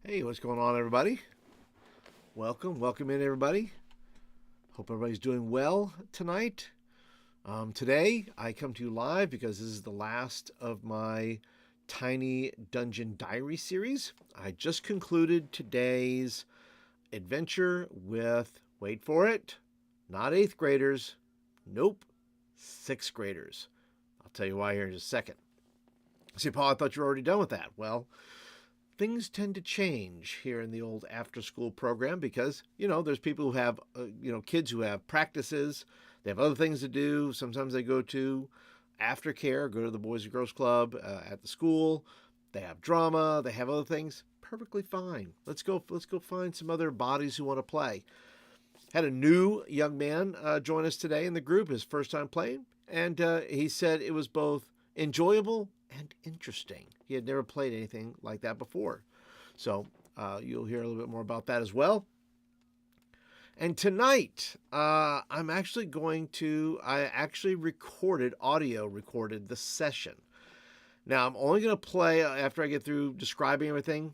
Hey, what's going on, everybody? Welcome in, everybody. Hope everybody's doing well tonight. Today, I come to you live because this is the last of my Tiny Dungeon Diary series. I just concluded today's adventure with, wait for it, not 8th graders. Nope, 6th graders. I'll tell you why here in just a second. See, Paul, I thought you were already done with that. Well, things tend to change here in the old after school program because, there's people who have, kids who have practices. They have other things to do. Sometimes they go to aftercare, go to the Boys and Girls Club at the school. They have drama. They have other things. Perfectly fine. Let's go find some other bodies who want to play. Had a new young man join us today in the group, his first time playing. And he said it was both enjoyable and interesting. He had never played anything like that before. So you'll hear a little bit more about that as well. And tonight, I actually audio recorded the session. Now, I'm only going to play, after I get through describing everything,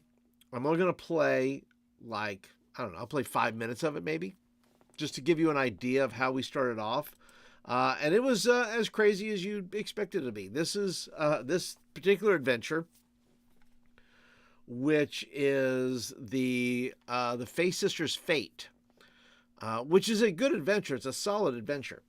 I'm only going to play I'll play 5 minutes of it maybe, just to give you an idea of how we started off. And it was as crazy as you'd expect it to be. This is this particular adventure, which is the Fey Sisters Fate, which is a good adventure. It's a solid adventure.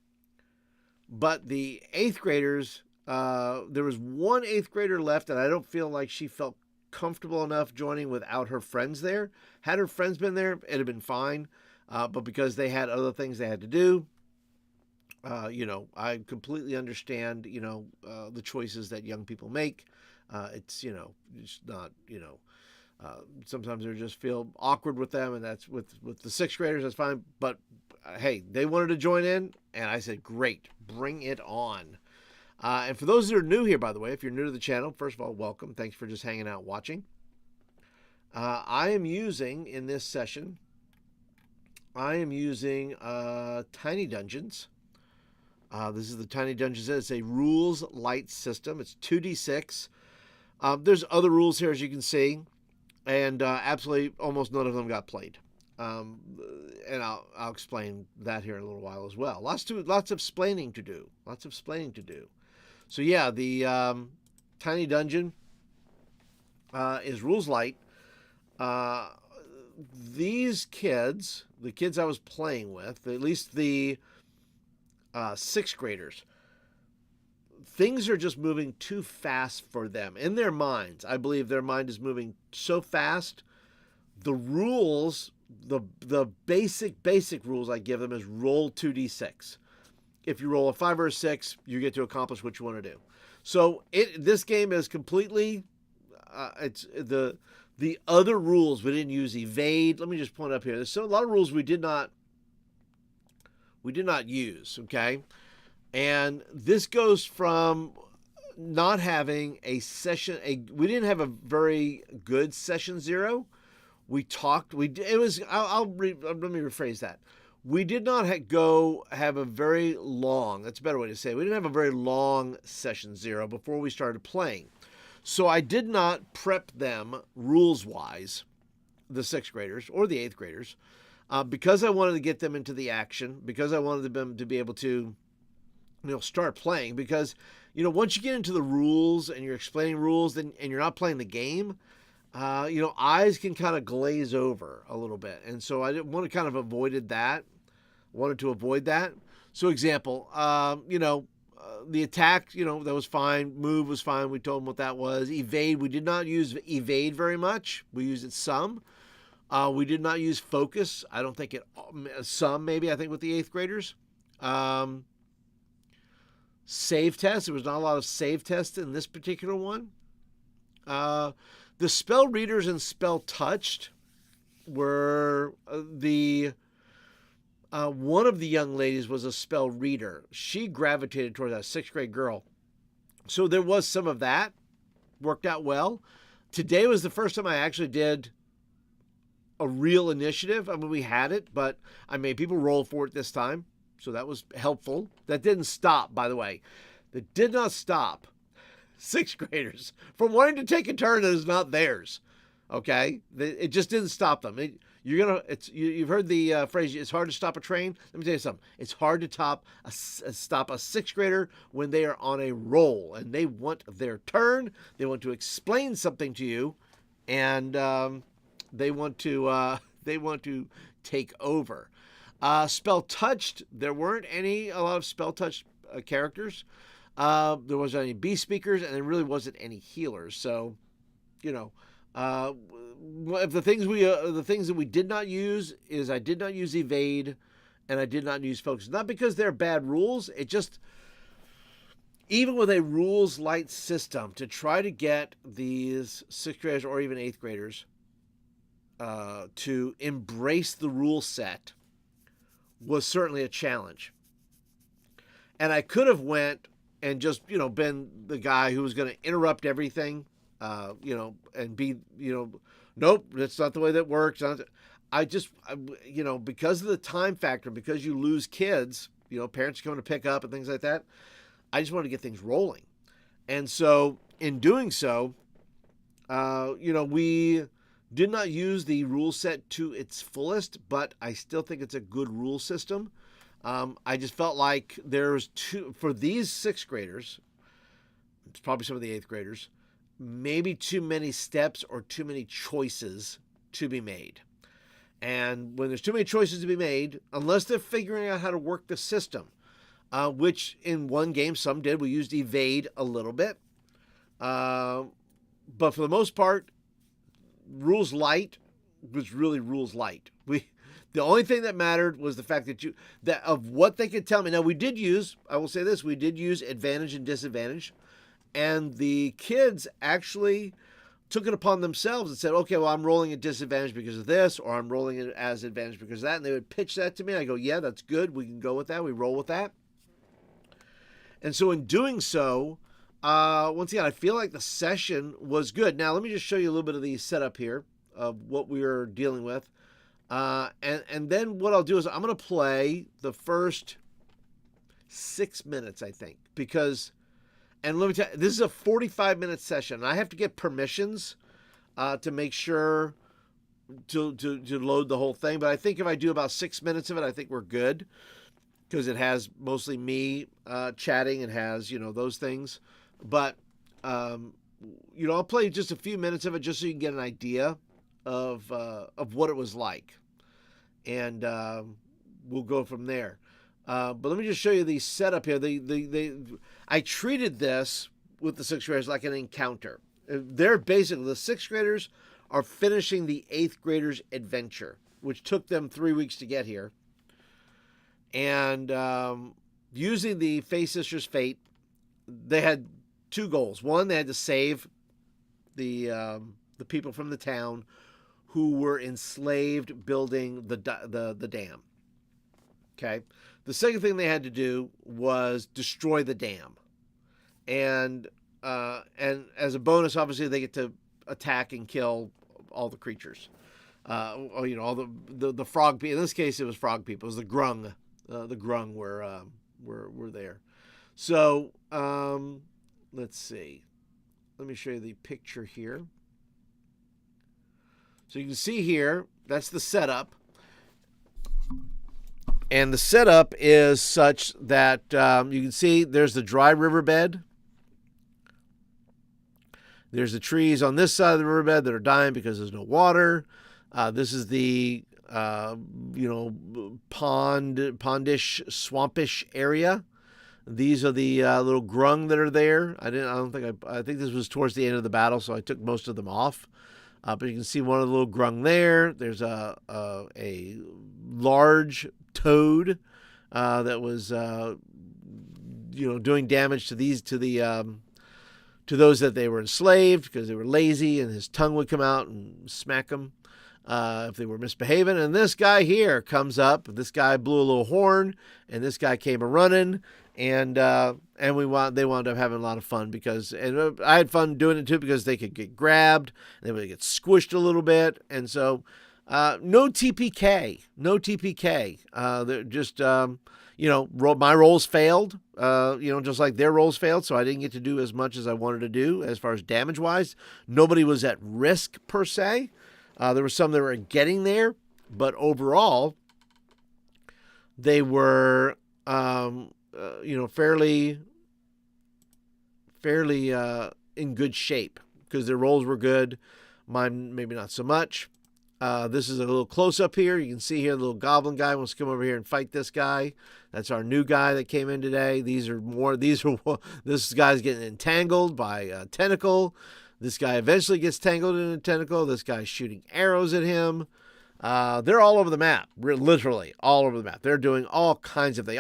But the 8th graders, there was one 8th grader left, and I don't feel like she felt comfortable enough joining without her friends there. Had her friends been there, it'd have been fine. But because they had other things they had to do, I completely understand, the choices that young people make. It's not, sometimes they just feel awkward with them, and that's with the 6th graders, that's fine. But hey, they wanted to join in, and I said, great, bring it on. And for those that are new here, by the way, if you're new to the channel, first of all, welcome. Thanks for just hanging out watching. I am using, in this session, Tiny Dungeons. This is the Tiny Dungeons. It's a rules light system. It's 2d6. There's other rules here, as you can see, and absolutely almost none of them got played. And I'll explain that here in a little while as well. Lots of explaining to do. So yeah, the Tiny Dungeon is rules light. These kids, the kids I was playing with, at least the 6th graders, things are just moving too fast for them. In their minds, I believe their mind is moving so fast. The rules, the basic rules I give them is roll 2d6. If you roll a 5 or a 6, you get to accomplish what you want to do. So this game is completely, it's the other rules we didn't use. Evade. Let me just point up here. There's a lot of rules we did not use, okay? And this goes from not having a session, we didn't have a very good session 0. Let me rephrase that. We did not have a very long, that's a better way to say it. We didn't have a very long session 0 before we started playing. So I did not prep them rules-wise, the 6th graders or the 8th graders, because I wanted to get them into the action, because I wanted them to be able to, start playing. Because, once you get into the rules and you're explaining rules, and you're not playing the game, eyes can kind of glaze over a little bit. And so I didn't want to kind of wanted to avoid that. So example, the attack, that was fine. Move was fine. We told them what that was. Evade, we did not use evade very much. We used it some. We did not use focus. I don't think some maybe, I think with the 8th graders. Save test. There was not a lot of save tests in this particular one. The spell readers and spell touched were one of the young ladies was a spell reader. She gravitated towards that 6th grade girl. So there was some of that. Worked out well. Today was the first time I actually did a real initiative. I mean, we had it, but I made people roll for it this time. So that was helpful. That didn't stop, by the way. That did not stop 6th graders from wanting to take a turn that is not theirs. Okay, it just didn't stop them. You've heard the phrase, "It's hard to stop a train." Let me tell you something. It's hard to stop a sixth grader when they are on a roll and they want their turn. They want to explain something to you, and they want to take over. Spell touched. There weren't a lot of spell touched characters. There wasn't any B speakers, and there really wasn't any healers. So, the things that we did not use is I did not use evade, and I did not use focus. Not because they're bad rules. It just, even with a rules light system, to try to get these sixth graders or even eighth graders to embrace the rule set was certainly a challenge. And I could have went and just, been the guy who was going to interrupt everything, and be, nope, that's not the way that works. Because of the time factor, because you lose kids, parents coming to pick up and things like that, I just wanted to get things rolling. And so in doing so, we did not use the rule set to its fullest, but I still think it's a good rule system. I just felt like there's for these sixth graders, it's probably some of the eighth graders, maybe too many steps or too many choices to be made. And when there's too many choices to be made, unless they're figuring out how to work the system, which in one game some did, we used evade a little bit. But for the most part, rules light was really rules light. The only thing that mattered was the fact that of what they could tell me. Now I will say this, we did use advantage and disadvantage, and the kids actually took it upon themselves and said, okay, well, I'm rolling at disadvantage because of this, or I'm rolling it as advantage because of that. And they would pitch that to me. I go, yeah, that's good. We can go with that. We roll with that. And so in doing so, once again, I feel like the session was good. Now, let me just show you a little bit of the setup here of what we were dealing with. And then what I'll do is I'm going to play the first 6 minutes, I think, and let me tell you, this is a 45-minute session. I have to get permissions to make sure to load the whole thing. But I think if I do about 6 minutes of it, I think we're good, because it has mostly me chatting and has, those things. But, I'll play just a few minutes of it just so you can get an idea of what it was like. And we'll go from there. But let me just show you the setup here. I treated this with the sixth graders like an encounter. They're basically, the sixth graders are finishing the eighth graders' adventure, which took them 3 weeks to get here. And using the Fey Sisters Fate, they had two goals. One, they had to save the people from the town who were enslaved building the dam. Okay. The second thing they had to do was destroy the dam, and as a bonus, obviously they get to attack and kill all the creatures. All the frog people. In this case, it was frog people. It was the grung. The grung were there. So let's see. Let me show you the picture here. So you can see here, that's the setup. And the setup is such that you can see there's the dry riverbed. There's the trees on this side of the riverbed that are dying because there's no water. This is the pondish, swampish area. These are the little grung that are there. I think this was towards the end of the battle, so I took most of them off. But you can see one of the little grung there. There's a large toad that was doing damage to those that they were enslaved because they were lazy, and his tongue would come out and smack them if they were misbehaving. And this guy here comes up. This guy blew a little horn, and this guy came a running, and they wound up having a lot of fun and I had fun doing it too because they could get grabbed, they would get squished a little bit, and so no TPK. They're just my rolls failed, just like their rolls failed, so I didn't get to do as much as I wanted to do as far as damage-wise. Nobody was at risk, per se. There were some that were getting there, but overall, they were, fairly in good shape because their rolls were good. Mine, maybe not so much. This is a little close-up here. You can see here the little goblin guy wants to come over here and fight this guy. That's our new guy that came in today. This guy's getting entangled by a tentacle. This guy eventually gets tangled in a tentacle. This guy's shooting arrows at him. They're all over the map, literally all over the map. They're doing all kinds of things.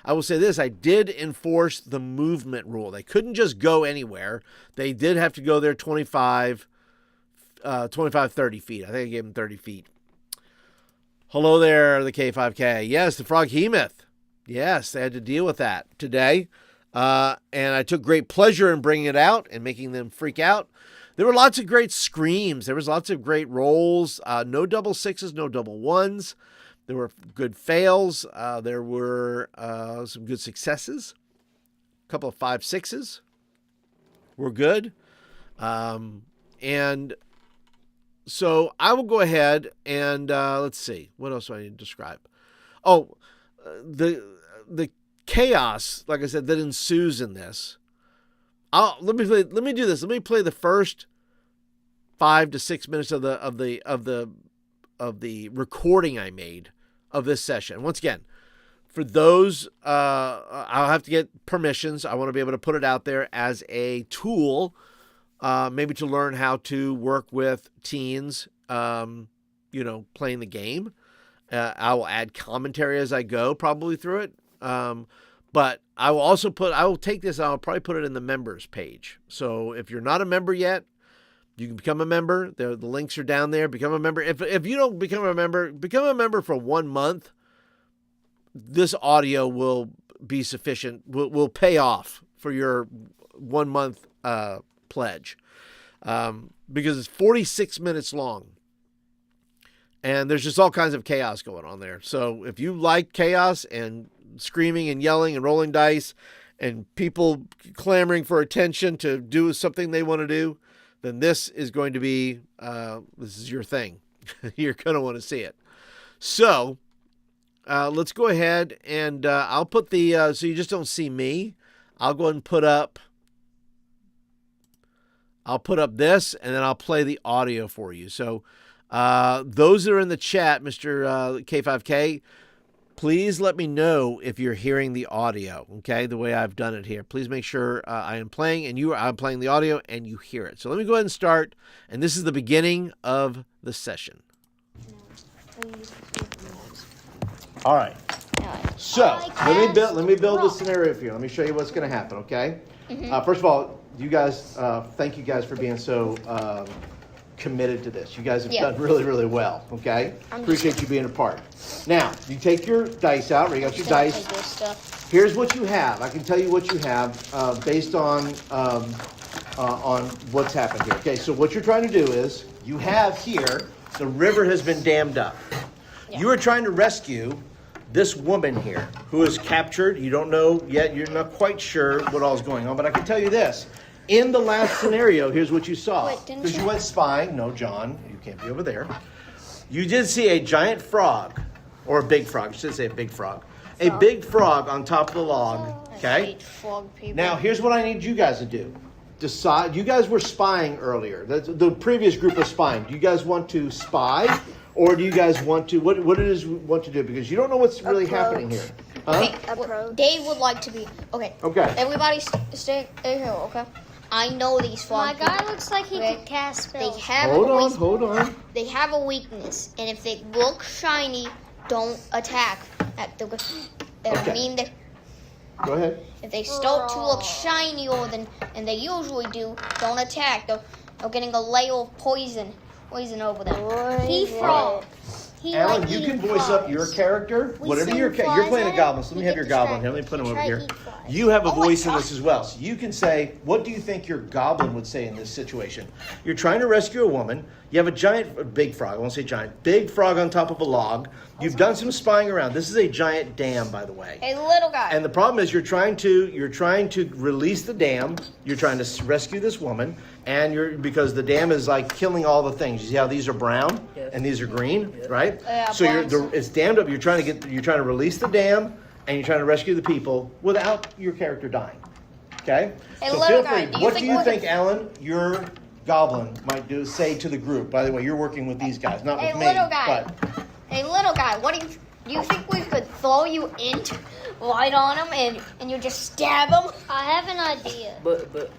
I will say this, I did enforce the movement rule. They couldn't just go anywhere. They did have to go there 30 feet. I think I gave them 30 feet. Hello there, the K5K. Yes, the Frog Hemoth. Yes, they had to deal with that today. And I took great pleasure in bringing it out and making them freak out. There were lots of great screams. There was lots of great rolls. No double sixes, no double ones. There were good fails. There were some good successes. A couple of 5-6s were good. And so I will go ahead and let's see. What else do I need to describe? Oh, the chaos, like I said, that ensues in this. Let me do this. Let me play the first 5 to 6 minutes of the recording I made of this session. Once again, for those, I'll have to get permissions. I want to be able to put it out there as a tool, maybe to learn how to work with teens, playing the game. I will add commentary as I go, probably through it. But I will take this, I'll probably put it in the members page. So if you're not a member yet, you can become a member. The links are down there. Become a member. If you don't become a member for 1 month. This audio will be sufficient, will pay off for your 1 month pledge. Because it's 46 minutes long. And there's just all kinds of chaos going on there. So if you like chaos and screaming and yelling and rolling dice and people clamoring for attention to do something they want to do, then this is going to be, this is your thing. You're going to want to see it. So let's go ahead and I'll put the, so you just don't see me. I'll go ahead and put up this and then I'll play the audio for you. So those that are in the chat, Mr. K5K, please let me know if you're hearing the audio, okay, the way I've done it here. Please make sure I am playing and I'm playing the audio and you hear it. So let me go ahead and start, and this is the beginning of the session. All right. So let me build this scenario for you. Let me show you what's going to happen, okay? Mm-hmm. First of all, you guys, thank you guys for being so committed to this. You guys have done really, really well, okay? Appreciate you being a part. Now, you take your dice out. You got your dice. Here's what you have. I can tell you what you have based on what's happened here. Okay, so what you're trying to do is you have here, the river has been dammed up. Yeah. You are trying to rescue this woman here who is captured. You don't know yet. You're not quite sure what all is going on, but I can tell you this. In the last scenario, here's what you saw. Because you went spying. No, John, you can't be over there. You did see a giant frog, or a big frog. You should say a big frog. A big frog on top of the log. Okay? I hate frog people. Now, here's what I need you guys to do. Decide. You guys were spying earlier. The previous group was spying. Do you guys want to spy, or do you guys want to? What it is you want to do? Because you don't know what's really happening here. Huh? Okay, they would like to be. Okay. Everybody stay here, okay? I know these frog people. My guy looks like he could cast spells. Hold on. They have a weakness, and if they look shiny, don't attack. Go ahead. If they start to look shinier than they usually do, don't attack. They're getting a layer of poison over them. He frog. Alan, you can voice up your character. Whatever you're playing a goblin. So let me have your goblin here. Let me put him over here. You have a voice in this as well. So you can say, what do you think your goblin would say in this situation? You're trying to rescue a woman. You have a big frog. I won't say giant. Big frog on top of a log. You've done some spying around. This is a giant dam, by the way. A little guy. And the problem is you're trying to release the dam. You're trying to rescue this woman. And because the dam is like killing all the things. You see how these are brown and these are green, right? Yeah, so it's dammed up. You're trying to release the dam and you're trying to rescue the people without your character dying. Okay? So feel free. What do you think, Alan, your goblin might say to the group? By the way, you're working with these guys, not with me. Little guy. Hey, little guy, what do you think we could throw you into right on him and you just stab him? I have an idea. But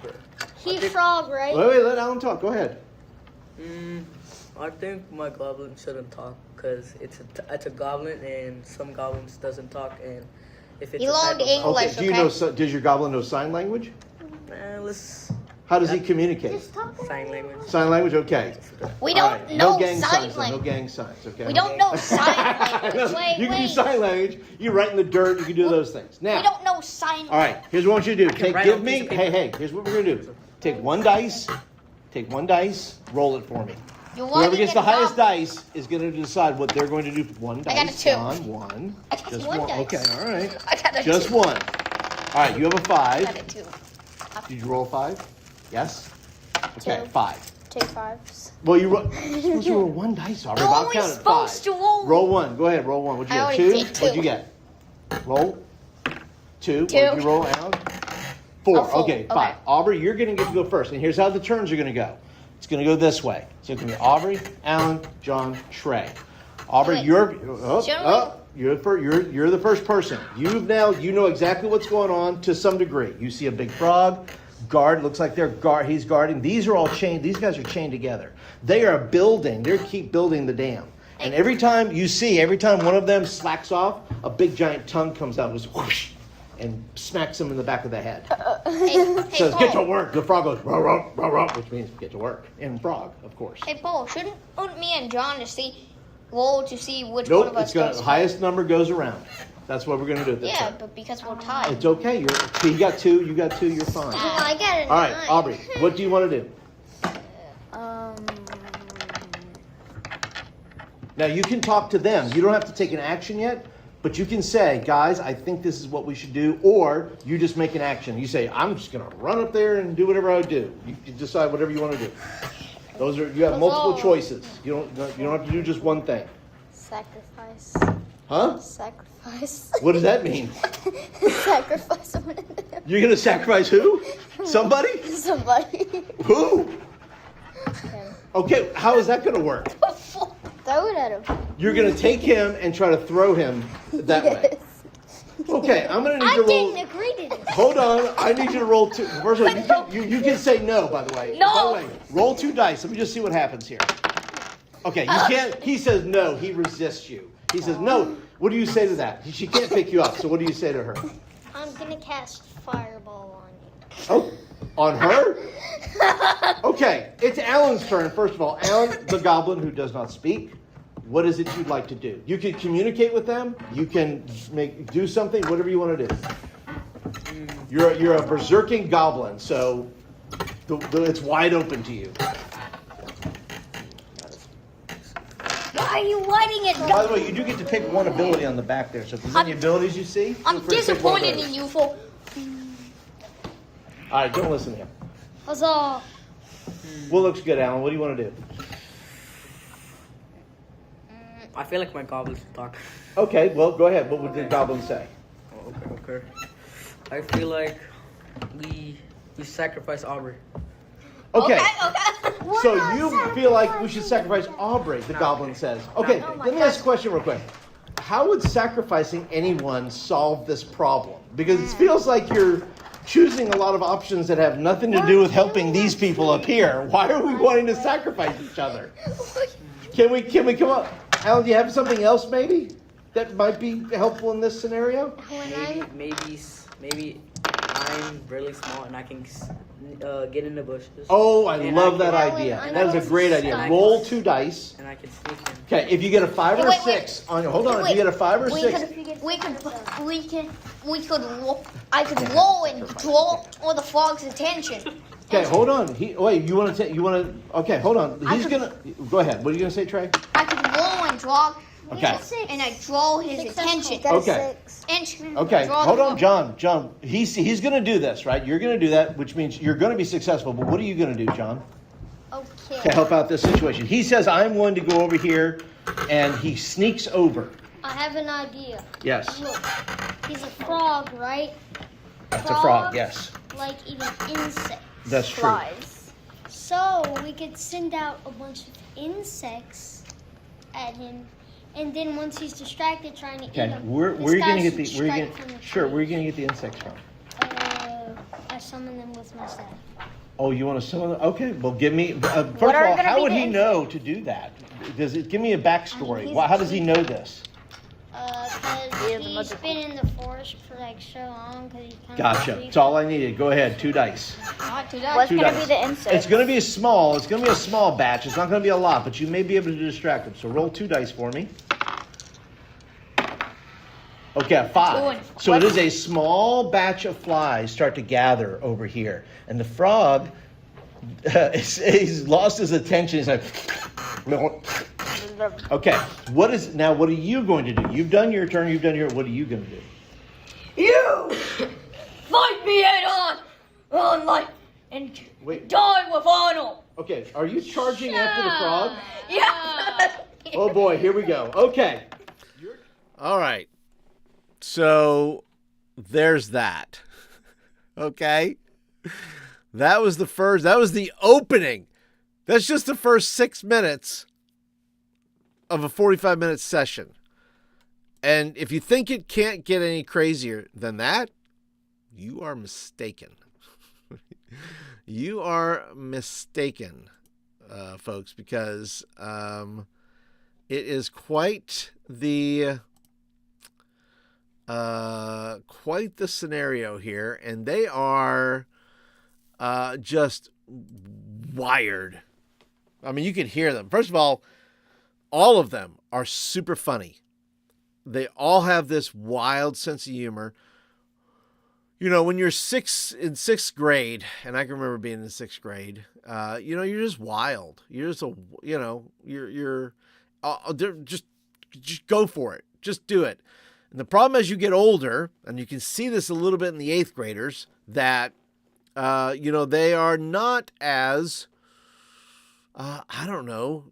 He's frog, right? Wait, let Alan talk. Go ahead. I think my goblin shouldn't talk because it's a goblin and some goblins doesn't talk, and if it's He learned English. Okay. Does your goblin know sign language? How does he communicate? Sign language. Sign language, okay. We don't know no gang sign signs. language. No gang signs, okay. We don't know sign language. You can do sign language. You write in the dirt. You can do those things. Now, We don't know sign language. all right. Here's what I want you to do. write Give on a me. piece of paper. Hey. Here's what we're gonna do. Take one dice. Roll it for me. You're Whoever wanting gets a the highest goblin. dice is going to decide what they're going to do. One dice. got a 2. One. I got Just one one. dice. Okay. All right. I got a Just 2. one. All right. You have a 5. I got a 2. Did you roll a 5? Yes. Okay. 2. 5. Two fives. Well, you're supposed to roll one dice already. You're I'll always count it. supposed 5. to roll. Roll 1. Go ahead. Roll 1. What'd you I get? already 2? did What'd 2. you get? Roll. 2. 2. What did you roll out? 4. Oh, 4. Okay. 5. Okay. Aubrey, you're going to get to go first. And here's how the turns are going to go. It's going to go this way. So it's going to be Aubrey, Alan, John, Trey. Aubrey, Wait. you're the first person. You know exactly what's going on to some degree. You see a big frog. Guard, looks like he's guarding. These are all chained. These guys are chained together. They are building. They keep building the dam. And every time one of them slacks off, a big giant tongue comes out and goes whoosh, and smacks him in the back of the head. Says, Paul. get to work. The frog goes, row, row, row, row, which means get to work. In frog, of course. Hey, Paul, shouldn't me and John roll to see which Nope, one of us it's gonna, goes the highest number goes around. That's what we're going to do at this Yeah, time. but because we're tied. It's okay. You got 2, you're fine. Oh, I got it. All right, Aubrey, what do you want to do? Now, you can talk to them. You don't have to take an action yet, but you can say, guys, I think this is what we should do, or you just make an action. You say, I'm just going to run up there and do whatever I do. You can decide whatever you want to do. You have multiple choices. You don't have to do just one thing. Sacrifice. Huh? Sacrifice. What does that mean? Sacrifice someone. You're going to sacrifice who? Somebody? Somebody. Who? Okay, how is that going to work? Throw it at him. You're going to take him and try to throw him that way. Okay, I'm going to need I to roll. didn't agree to this. Hold on, I need you to roll 2. First of all, you can say no, by the way. No. By the way, roll 2 dice. Let me just see what happens here. Okay, you can't. He says no. He resists you. He says no. What do you say to that? She can't pick you up. So what do you say to her? I'm gonna cast fireball on you. Oh, on her? Okay, it's Alan's turn. First of all, Alan, the goblin who does not speak. What is it you'd like to do? You can communicate with them. You can do something, whatever you want to do. You're a berserking goblin, so it's wide open to you. Why are you writing it? By the way, you do get to pick one ability on the back there. So if there's any abilities you see, I'm feel free to pick one of disappointed those. in you, fool. All right, don't listen to him. Huzzah. What looks good, Alan? What do you want to do? I feel like my goblins should talk. Okay, well, go ahead. What would the goblin say? Okay. I feel like we sacrifice Aubrey. Okay. Okay. So you feel like we should sacrifice Aubrey, the goblin says. Okay, let me ask a question real quick. How would sacrificing anyone solve this problem? Because it feels like you're choosing a lot of options that have nothing to do with helping these people up here. Why are we wanting to sacrifice each other? Can we come up? Alan, do you have something else maybe that might be helpful in this scenario? Maybe I'm really small and I can get in the bushes. Oh, I And love I that can- idea. I That is a know. great idea. Roll 2 dice. And I It's sneaking. Okay, if you get a 5 or a Wait, 6 on your, hold on, if Wait. you get a 5 or We 6, I could roll and draw all the frog's attention. okay, hold on. Okay, hold on. Go ahead. What are you gonna say, Trey? I could roll and draw. Okay. And I draw his attention. Okay. And Okay, draw hold the on, frog. John. He's gonna do this, right? You're gonna do that, which means you're gonna be successful. But what are you gonna do, John, Okay. to help out this situation? He says, "I'm going to go over here," and he sneaks over. I have an idea. Yes, Look, he's a frog, right? that's a frog. Yes, Like even insects. that's true. Flies. So we could send out a bunch of insects at him, and then once he's distracted trying to eat Okay, them, where are you gonna get the? Where are you from gonna, the sure, where are you tree. gonna get the insects from? I summon them with my staff. Oh, you want to summon them? Okay, well, give me. First What of are all, gonna how be would the he know to do that? Give me a backstory. How does he know this? Because he's been in the forest for like so long. Cause he's kind Gotcha. of That's all I needed. Go ahead. 2 dice. Not too What's Two gonna dice. be the insect? It's going to be a small batch. It's not going to be a lot, but you may be able to distract them. So roll 2 dice for me. Okay, a 5. So it is a small batch of flies start to gather over here, and the frog, he's lost his attention. He's like, okay. What are you going to do? You've done your turn. You've done your. What are you going to do? You fight me head on light, and Wait. die with honor. Okay, are you charging after the frog? Yeah. Oh boy, here we go. Okay. All right. So there's that. Okay. That was the opening. That's just the first 6 minutes of a 45-minute session. And if you think it can't get any crazier than that, you are mistaken. You are mistaken, folks, because it is quite the scenario here, and they are just wired. I mean, you can hear them. First of all of them are super funny. They all have this wild sense of humor. You know, when you're in 6th grade, and I can remember being in 6th grade, you're just wild. You're just just go for it. Just do it. And the problem as you get older, and you can see this a little bit in the 8th graders, that, they are not as, I don't know,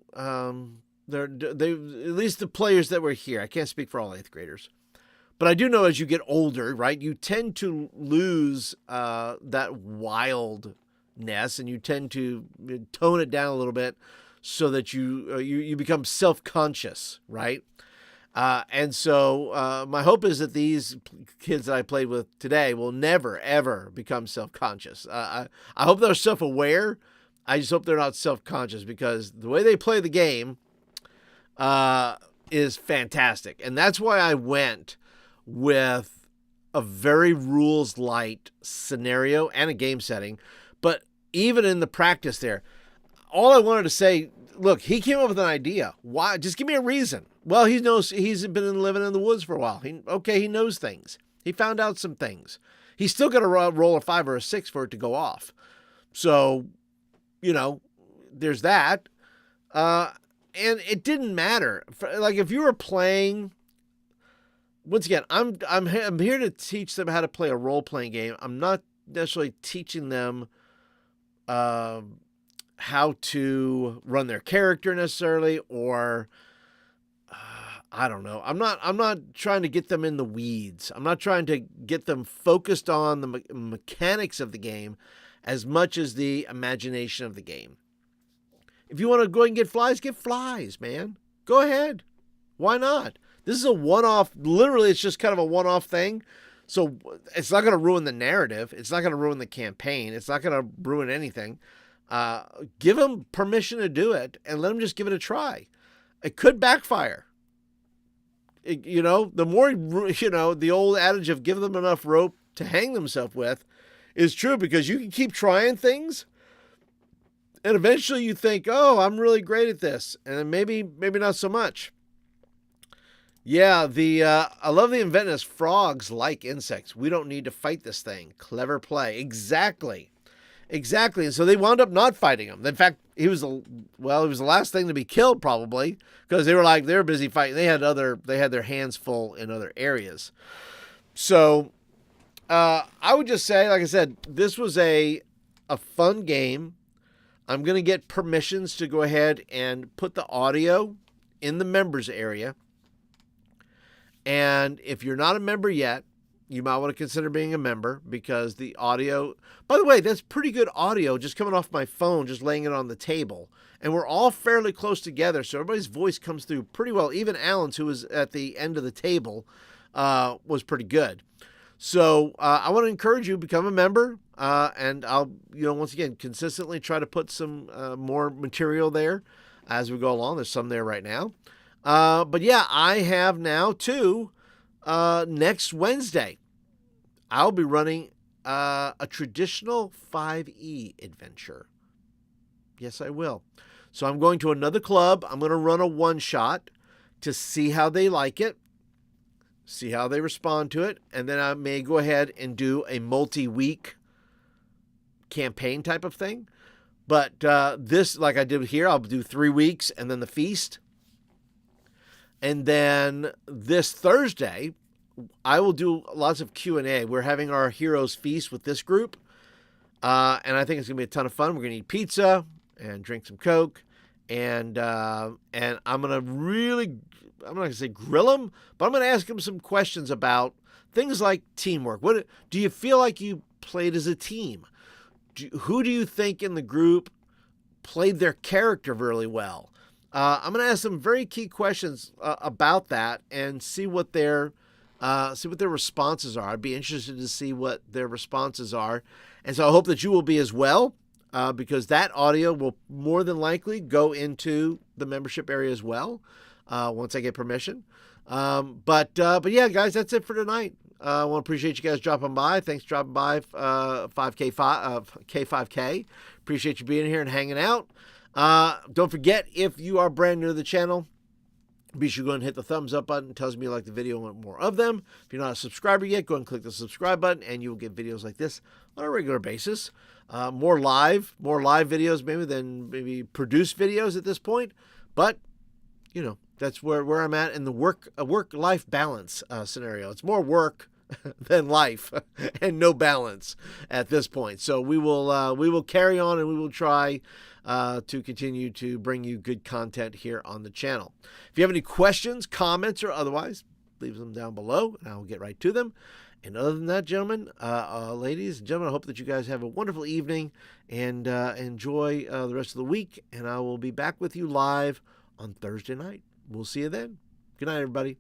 they at least the players that were here. I can't speak for all 8th graders. But I do know as you get older, right, you tend to lose that wildness, and you tend to tone it down a little bit so that you become self-conscious, right? And so my hope is that these kids that I played with today will never, ever become self-conscious. I hope they're self-aware. I just hope they're not self-conscious, because the way they play the game is fantastic. And that's why I went with a very rules-light scenario and a game setting. But even in the practice there, all I wanted to say, look, he came up with an idea. Why? Just give me a reason. Well, he knows, he's been living in the woods for a while. He knows things. He found out some things. He's still got to roll a 5 or a 6 for it to go off. So, there's that. And it didn't matter. Like, if you were playing, once again, I'm here to teach them how to play a role-playing game. I'm not necessarily teaching them how to run their character necessarily, or I don't know. I'm not trying to get them in the weeds. I'm not trying to get them focused on the mechanics of the game as much as the imagination of the game. If you want to go ahead and get flies, man. Go ahead. Why not? This is a one-off. Literally, it's just kind of a one-off thing. So it's not going to ruin the narrative. It's not going to ruin the campaign. It's not going to ruin anything. Give them permission to do it and let them just give it a try. It could backfire. The more, the old adage of give them enough rope to hang themselves with is true, because you can keep trying things And eventually you think, oh, I'm really great at this. And then maybe not so much. Yeah, I love the inventiveness. Frogs like insects. We don't need to fight this thing. Clever play. Exactly. And so they wound up not fighting him. In fact, he was the last thing to be killed probably, because they were busy fighting. They had their hands full in other areas. So I would just say, like I said, this was a fun game. I'm going to get permissions to go ahead and put the audio in the members area. And if you're not a member yet, you might want to consider being a member, because the audio, by the way, that's pretty good audio just coming off my phone, just laying it on the table. And we're all fairly close together, so everybody's voice comes through pretty well. Even Alan's, who was at the end of the table, was pretty good. So I want to encourage you to become a member, and I'll, once again, consistently try to put some more material there as we go along. There's some there right now. But yeah, I have now too, next Wednesday, I'll be running a traditional 5e adventure. Yes, I will. So I'm going to another club. I'm going to run a one-shot to see how they like it, see how they respond to it, and then I may go ahead and do a multi-week campaign type of thing. But this, like I did here, I'll do 3 weeks and then the feast. And then this Thursday, I will do lots of Q&A. We're having our Heroes Feast with this group. And I think it's going to be a ton of fun. We're going to eat pizza and drink some Coke. And I'm going to really, I'm not going to say grill them, but I'm going to ask them some questions about things like teamwork. What do you feel like you played as a team? Who do you think in the group played their character really well? I'm going to ask some very key questions about that and see what their responses are. I'd be interested to see what their responses are. And so I hope that you will be as well, because that audio will more than likely go into the membership area as well, once I get permission. But yeah, guys, that's it for tonight. I want to appreciate you guys dropping by. Thanks for dropping by, K5K. Appreciate you being here and hanging out. Don't forget, if you are brand new to the channel, be sure to go ahead and hit the thumbs up button. It tells me you like the video and want more of them. If you're not a subscriber yet, go ahead and click the subscribe button, and you'll get videos like this on a regular basis. More live videos maybe than produced videos at this point. But, that's where I'm at in the work-life balance scenario. It's more work than life and no balance at this point. So we will carry on, and we will try to continue to bring you good content here on the channel. If you have any questions, comments, or otherwise, leave them down below, and I will get right to them. And other than that, gentlemen, ladies and gentlemen, I hope that you guys have a wonderful evening and enjoy the rest of the week. And I will be back with you live on Thursday night. We'll see you then. Good night, everybody.